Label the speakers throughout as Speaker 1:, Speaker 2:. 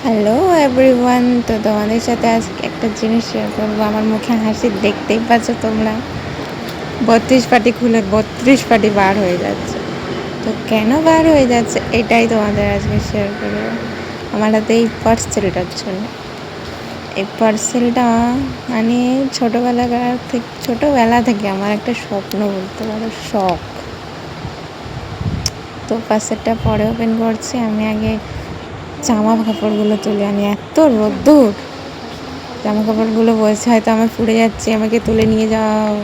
Speaker 1: Hello everyone, তো তোমাদের সাথে আজকে একটা জিনিস শেয়ার করবো। আমার মুখে হাসি দেখতেই পাচ্ছ তোমরা। 32 পাটি খুলে 32 পাটি বার হয়ে যাচ্ছে। তো কেন বার হয়ে যাচ্ছে এটাই তোমাদের আজকে শেয়ার করবো। আমার হাতে এই পার্সেলটার জন্য। এই পার্সেলটা মানে ছোটোবেলা থেকে আমার একটা স্বপ্ন বলতে পারো, শখ। তো পার্সেলটা পরে ওপেন করছি। আমি আগে জামা কাপড়গুলো তুলে আনি, এত রোদ্দুর। জামা কাপড়গুলো বলছে হয়তো আমি পুড়ে যাচ্ছি, আমাকে তুলে নিয়ে যাও।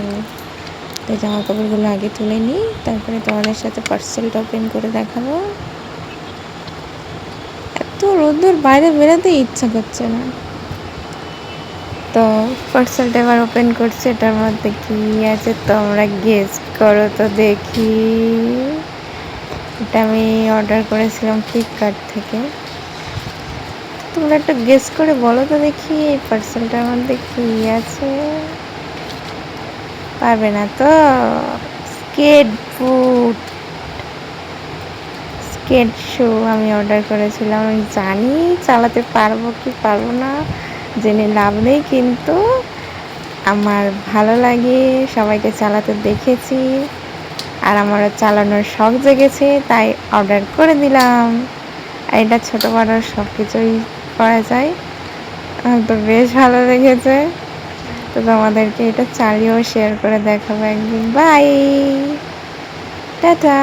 Speaker 1: তো জামা কাপড়গুলো আগে তুলে নিই, তারপরে তোমাদের সাথে পার্সেলটা ওপেন করে দেখাবো। এত রোদ্দুর, বাইরে বেরোতে ইচ্ছা করছে না। তো পার্সেলটা এবার ওপেন করছি। এটার মধ্যে কি আছে তোমরা গেস করো তো দেখি। এটা আমি অর্ডার করেছিলাম ফ্লিপকার্ট থেকে। তোমরা একটু গেস করে বলো তো দেখি এই পার্সেলটার মধ্যে কি আছে। পারবে না তো? স্কেট শু আমি অর্ডার করেছিলাম। আমি জানি চালাতে পারবো কি পারবো না জেনে লাভ নেই, কিন্তু আমার ভালো লাগে, সবাইকে চালাতে দেখেছি, আর আমারও চালানোর শখ জেগেছে, তাই অর্ডার করে দিলাম। আর এটা ছোটো বড়ো সব কিছুই করা যায়। তো বেশ ভালো লেগেছে। তো তোমাদেরকে এটা চালিয়েও শেয়ার করে দেখাবো একদিন। Bye, tata.